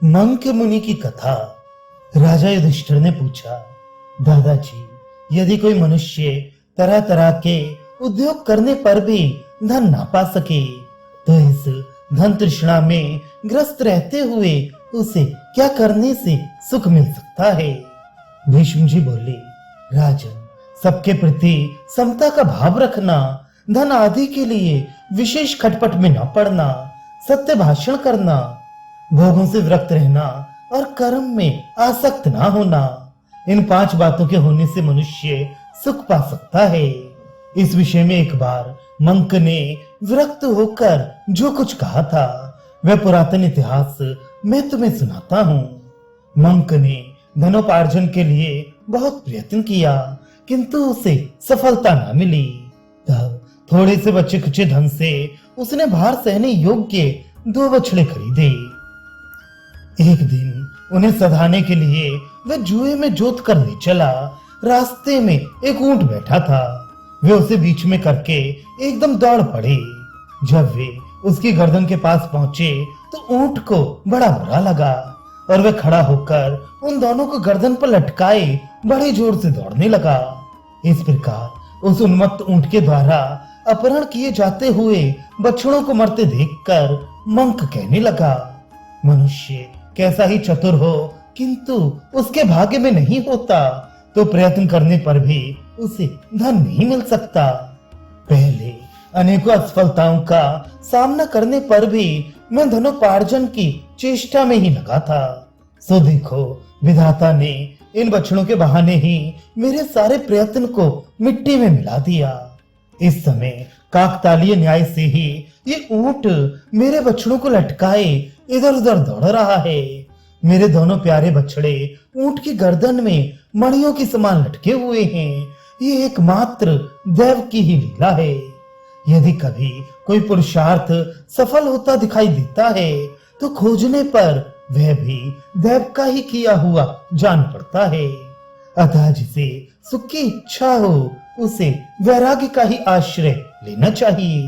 Monk मुनि की कथा। राजा युधिष्ठिर ने पूछा, दादाजी, यदि कोई मनुष्य तरह तरह के उद्योग करने पर भी धन ना पा सके तो इस धन तृष्णा में ग्रस्त रहते हुए उसे क्या करने से सुख मिल सकता है? भीष्म जी बोले, राजन, सबके प्रति समता का भाव रखना, धन आदि के लिए विशेष खटपट में न पड़ना, सत्य भाषण करना, भोगों से विरक्त रहना और कर्म में आसक्त ना होना, इन 5 बातों के होने से मनुष्य सुख पा सकता है। इस विषय में एक बार मंक ने विरक्त होकर जो कुछ कहा था वह पुरातन इतिहास मैं तुम्हें सुनाता हूँ। मंक ने धनोपार्जन के लिए बहुत प्रयत्न किया, किंतु उसे सफलता न मिली। तब थोड़े से बचे खुचे धन से उसने भार सहने योग्य 2 बछड़े खरीदे। एक दिन उन्हें सधाने के लिए वह जुए में जोत कर ले चला। रास्ते में एक ऊंट बैठा था। वे उसे बीच में करके एकदम दौड़ पड़े। जब वे उसकी गर्दन के पास पहुंचे तो ऊंट को बड़ा बुरा लगा और वह खड़ा होकर उन दोनों को गर्दन पर लटकाए बड़े जोर से दौड़ने लगा। इस प्रकार उस उन्मत्त ऊंट के द्वारा अपहरण किए जाते हुए बछड़ों को मरते देखकर मंक कहने लगा, मनुष्य कैसा ही चतुर हो, किंतु उसके भाग्य में नहीं होता तो प्रयत्न करने पर भी उसे धन नहीं मिल सकता। पहले अनेकों असफलताओं का सामना करने पर भी मैं धनोपार्जन की चेष्टा में ही लगा था। सो देखो, विधाता ने इन बछड़ों के बहाने ही मेरे सारे प्रयत्न को मिट्टी में मिला दिया। इस समय काकतालीय न्याय से ही ये ऊंट मेरे बछड़ों को लटकाए इधर उधर दौड़ रहा है। मेरे दोनों प्यारे बछड़े ऊंट की गर्दन में मणियों के समान लटके हुए हैं। ये एकमात्र देव की ही लीला है। यदि कभी कोई पुरुषार्थ सफल होता दिखाई देता है तो खोजने पर वह भी देव का ही किया हुआ जान पड़ता है। अतः जिसे सुख की इच्छा हो उसे वैराग्य का ही आश्रय लेना चाहिए।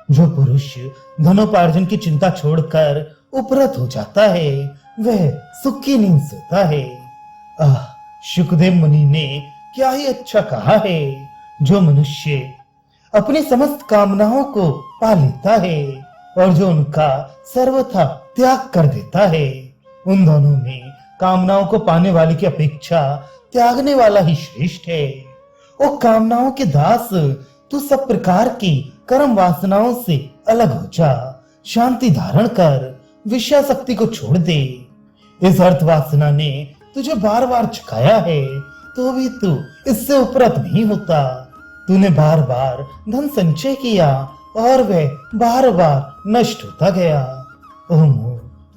जो पुरुष धनोपार्जन की चिंता छोड़कर उपरत हो जाता है वह सुख की नींद सोता है। शुकदेव मुनि ने क्या ही अच्छा कहा है, जो मनुष्य अपनी समस्त कामनाओं को पा लेता है और जो उनका सर्वथा त्याग कर देता है, उन दोनों में कामनाओं को पाने वाले की अपेक्षा त्यागने वाला ही श्रेष्ठ है। ओ कामनाओं के दास, तू सब प्रकार की कर्म वासनाओं से अलग हो जा, शांति धारण कर, विषयासक्ति को छोड़ दे। इस अर्थ वासना ने तुझे बार बार झुकाया है तो भी तू इससे उपरत नहीं होता। तूने बार बार धन संचय किया और वह बार बार नष्ट होता गया। ओह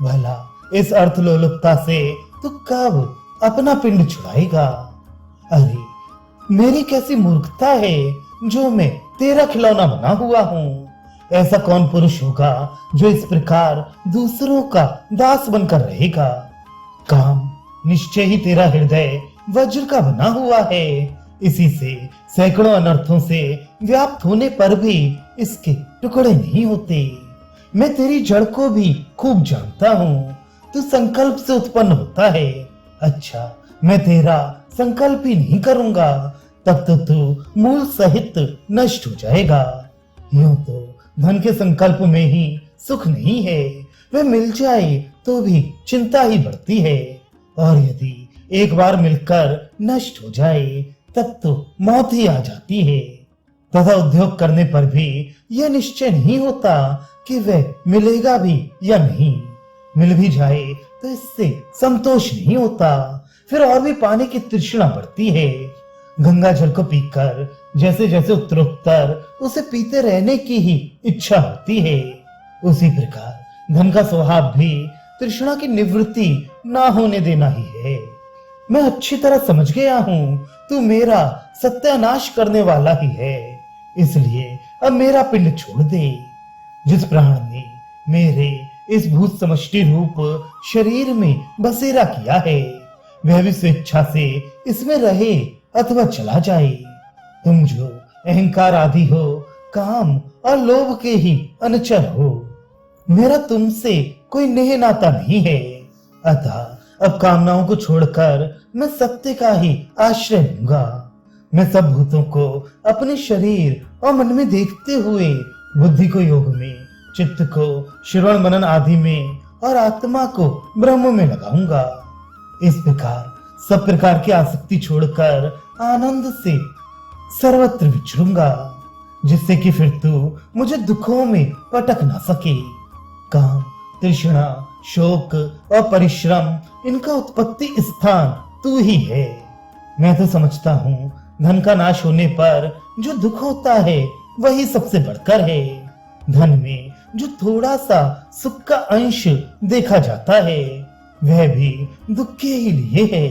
भला इस अर्थ लोलुपता से तू कब अपना पिंड छुड़ाएगा? अरे मेरी कैसी मूर्खता है जो मैं तेरा खिलौना बना हुआ हूँ। ऐसा कौन पुरुष होगा जो इस प्रकार दूसरों का दास बनकर रहेगा? काम निश्चय ही तेरा हृदय वज्र का बना हुआ है। इसी से सैकड़ों अनर्थों से व्याप्त होने पर भी इसके टुकड़े नहीं होते। मैं तेरी जड़ को भी खूब जानता हूँ। तू संकल्प से उत्पन्न होता है। अच्छा, मैं तेरा संकल्प ही नहीं करूंगा तब तो तू मूल सहित नष्ट हो जाएगा। यूं तो धन के संकल्प में ही सुख नहीं है, वह मिल जाए तो भी चिंता ही बढ़ती है, और यदि एक बार मिलकर नष्ट हो जाए तब तो मौत ही आ जाती है। तथा उद्योग करने पर भी यह निश्चय नहीं होता कि वह मिलेगा भी या नहीं। मिल भी जाए तो इससे संतोष नहीं होता, फिर और भी पाने की तृष्णा बढ़ती है। गंगा जल को पीकर जैसे जैसे उत्तरोत्तर उसे पीते रहने की ही इच्छा होती है, उसी प्रकार धन का स्वभाव भी तृष्णा की निवृत्ति ना होने देना ही है। मैं अच्छी तरह समझ गया हूँ तू मेरा सत्यानाश करने वाला ही है, इसलिए अब मेरा पिंड छोड़ दे। जिस प्राण ने मेरे इस भूत समष्टि रूप शरीर में बसेरा किया है वह भी स्वेच्छा से इसमें रहे अथवा चला जाए। तुम जो अहंकार आदि हो, काम और लोभ के ही अनुचर हो, मेरा तुमसे कोई नेह नाता नहीं है। अतः अब कामनाओं को छोड़कर मैं सत्य का ही आश्रय लूंगा। मैं सब भूतों को अपने शरीर और मन में देखते हुए बुद्धि को योग में, चित्त को श्रवण मनन आदि में और आत्मा को ब्रह्म में लगाऊंगा। इस प्रकार सब प्रकार की आसक्ति छोड़कर आनंद से सर्वत्र विचरूंगा, जिससे कि फिर तू मुझे दुखों में पटक ना सके। काम, तृष्णा, शोक और परिश्रम इनका उत्पत्ति स्थान तू ही है। मैं तो समझता हूँ धन का नाश होने पर जो दुख होता है वही सबसे बढ़कर है। धन में जो थोड़ा सा सुख का अंश देखा जाता है वह भी दुख के ही लिए है।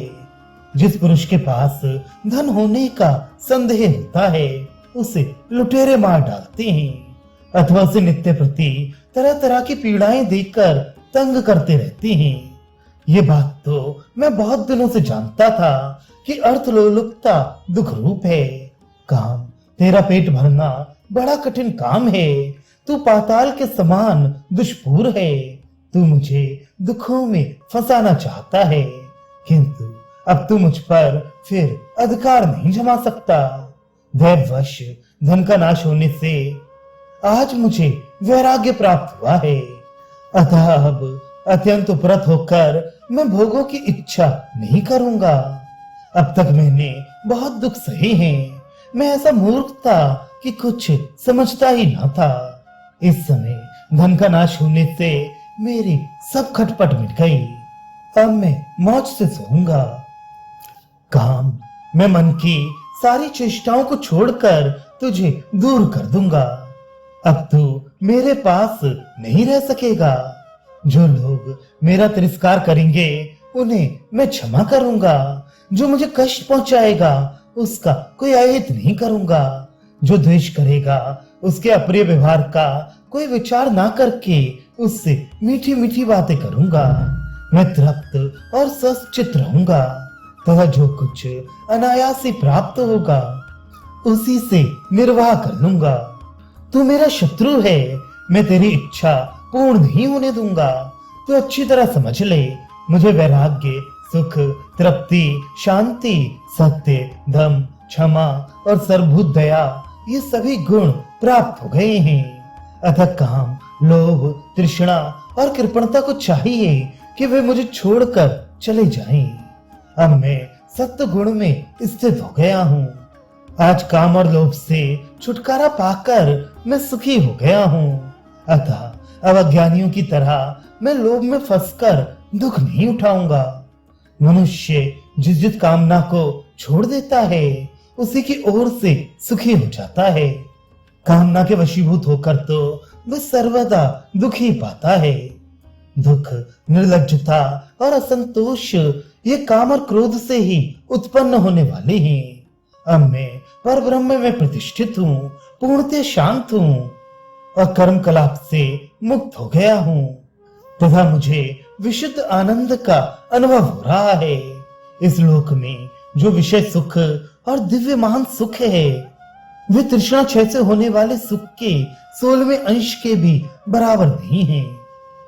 जिस पुरुष के पास धन होने का संदेह होता है उसे लुटेरे मार डालते हैं अथवा उसे नित्य प्रति तरह तरह की पीड़ाएं देकर तंग करते रहते हैं। ये बात तो मैं बहुत दिनों से जानता था कि अर्थलोलुपता दुख रूप है। काम, तेरा पेट भरना बड़ा कठिन काम है। तू पाताल के समान दुष्पूर है। तू मुझे दुखों में फंसाना चाहता है, किंतु अब तू मुझ पर फिर अधिकार नहीं जमा सकता। दैववश धन का नाश होने से आज मुझे वैराग्य प्राप्त हुआ है। अतः अब अत्यंत उपरत होकर मैं भोगों की इच्छा नहीं करूंगा। अब तक मैंने बहुत दुख सहे हैं। मैं ऐसा मूर्ख था कि कुछ समझता ही न था। इस समय धन का नाश होने से मेरी सब खटपट मिट गई। अब मैं मौज से सोऊंगा। काम, मैं मन की सारी चेष्टाओं को छोड़कर तुझे दूर कर दूंगा। अब तू मेरे पास नहीं रह सकेगा। जो लोग मेरा तिरस्कार करेंगे उन्हें मैं क्षमा करूंगा। जो मुझे कष्ट पहुंचाएगा उसका कोई अहित नहीं करूंगा। जो द्वेष करेगा उसके अप्रिय व्यवहार का कोई विचार ना करके उससे मीठी मीठी बातें करूंगा। मैं तृप्त और सचित रहूंगा तथा जो कुछ अनायास ही प्राप्त होगा उसी से निर्वाह कर लूंगा। तू मेरा शत्रु है। मैं तेरी इच्छा पूर्ण नहीं होने दूंगा। तू अच्छी तरह समझ ले, मुझे वैराग्य, सुख, तृप्ति, शांति, सत्य, धम, क्षमा और सर्वभूत दया ये सभी गुण प्राप्त हो गए हैं। अतः काम, लोभ, तृष्णा और कृपणता को चाहिए कि वे मुझे छोड़कर चले जाएं। अब मैं सत्य गुण में स्थित हो गया हूँ। आज काम और लोभ से छुटकारा पाकर मैं सुखी हो गया हूँ। अतः अब अज्ञानियों की तरह मैं लोभ में फंसकर दुख नहीं उठाऊंगा। मनुष्य जिस जिस कामना को छोड़ देता है उसी की ओर से सुखी हो जाता है। कामना के वशीभूत होकर तो वह सर्वदा दुख ही पाता है। दुख, निर्लज्जता और असंतोष ये काम और क्रोध से ही उत्पन्न होने वाले हैं। अब मैं पर ब्रह्म में प्रतिष्ठित हूँ, पूर्णतः शांत हूँ और कर्म कलाप से मुक्त हो गया हूँ तथा मुझे विशुद्ध आनंद का अनुभव हो रहा है। इस लोक में जो विषय सुख और दिव्य महान सुख है वे तृष्णा क्षय से होने वाले सुख के 16वें अंश के भी बराबर नहीं है।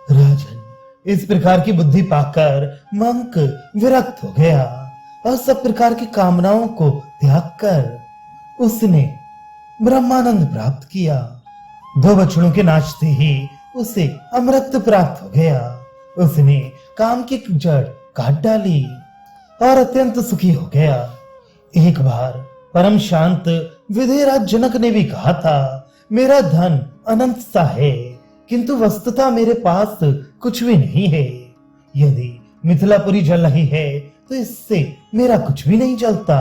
राजन, इस प्रकार की बुद्धि पाकर मंक विरक्त हो गया और सब प्रकार की कामनाओं को त्याग कर उसने ब्रह्मानंद प्राप्त किया। 2 बछड़ों के नाच से ही उसे अमृत प्राप्त हो गया। उसने काम की जड़ काट डाली और अत्यंत सुखी हो गया। एक बार परम शांत विधेयराज जनक ने भी कहा था, मेरा धन अनंत सा है किंतु वस्तुतः मेरे पास कुछ भी नहीं है। यदि मिथिलापुरी जल रही है तो इससे मेरा कुछ भी नहीं जलता।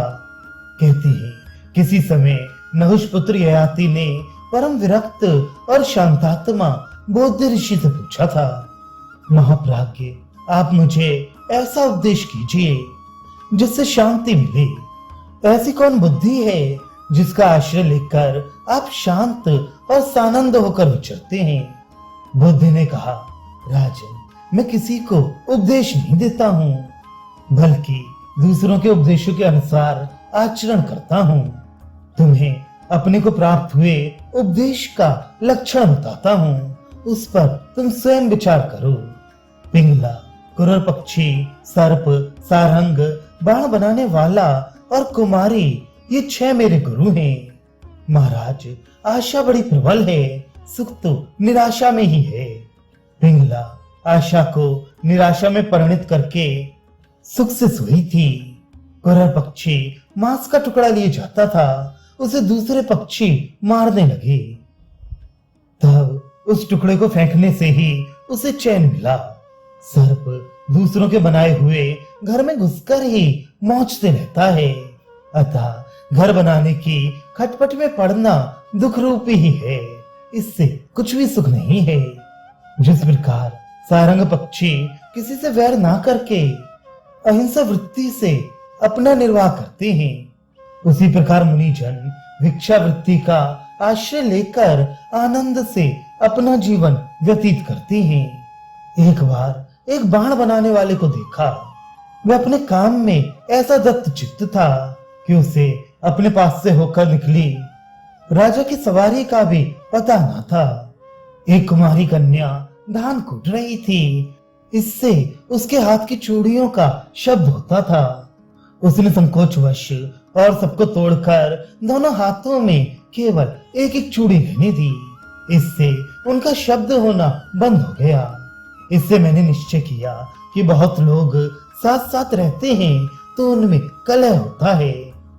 कहती है किसी समय नहुष पुत्र ययाति ने परम विरक्त और शांतात्मा बौद्ध ऋषि से पूछा था, महाप्राज्ञ, आप मुझे ऐसा उपदेश कीजिए जिससे शांति मिले। ऐसी कौन बुद्धि है जिसका आश्रय लेकर आप शांत और सानंद होकर विचरते हैं? बुद्ध ने कहा, राजन, मैं किसी को उपदेश नहीं देता हूँ, बल्कि दूसरों के उपदेशों के अनुसार आचरण करता हूँ। तुम्हें अपने को प्राप्त हुए उपदेश का लक्षण बताता हूँ, उस पर तुम स्वयं विचार करो। पिंगला, कुरर पक्षी, सर्प, सारंग, बाण बनाने वाला और कुमारी, ये 6 मेरे गुरु हैं। महाराज, आशा बड़ी प्रबल है, सुख तो निराशा में ही है। पिंगला आशा को निराशा में परिणित करके सुख से सोई थी। कुरर पक्षी मांस का टुकड़ा लिए जाता था, उसे दूसरे पक्षी मारने लगे। तब उस टुकड़े को फेंकने से ही उसे चैन मिला। सर्प दूसरों के बनाए हुए घर में घुसकर ही मौजते रहता है, अतः घर बनाने की खटपट में पड़ना दुख रूपी ही है, इससे कुछ भी सुख नहीं है। जिस प्रकार सारंग पक्षी किसी से वैर ना करके अहिंसा वृत्ति से अपना निर्वाह करते हैं, उसी प्रकार मुनिजन भिक्षा वृत्ति का आश्रय लेकर आनंद से अपना जीवन व्यतीत करते हैं। एक बार एक बाण बनाने वाले को देखा। वह अपने काम में ऐसा दत्त चित्त था कि उसे अपने पास से होकर निकली राजा की सवारी का भी पता न था। एक कुमारी कन्या धान कूट रही थी, इससे उसके हाथ की चूड़ियों का शब्द होता था। उसने संकोचवश और सबको तोड़कर दोनों हाथों में केवल एक एक चूड़ी रहने दी। इससे उनका शब्द होना बंद हो गया। इससे मैंने निश्चय किया कि बहुत लोग साथ साथ रहते हैं तो उनमें कलह होता है,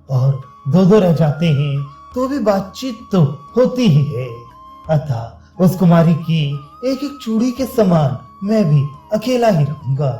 और दो दो रह जाते हैं तो भी बातचीत तो होती ही है। अतः उस कुमारी की एक एक चूड़ी के समान मैं भी अकेला ही रहूंगा।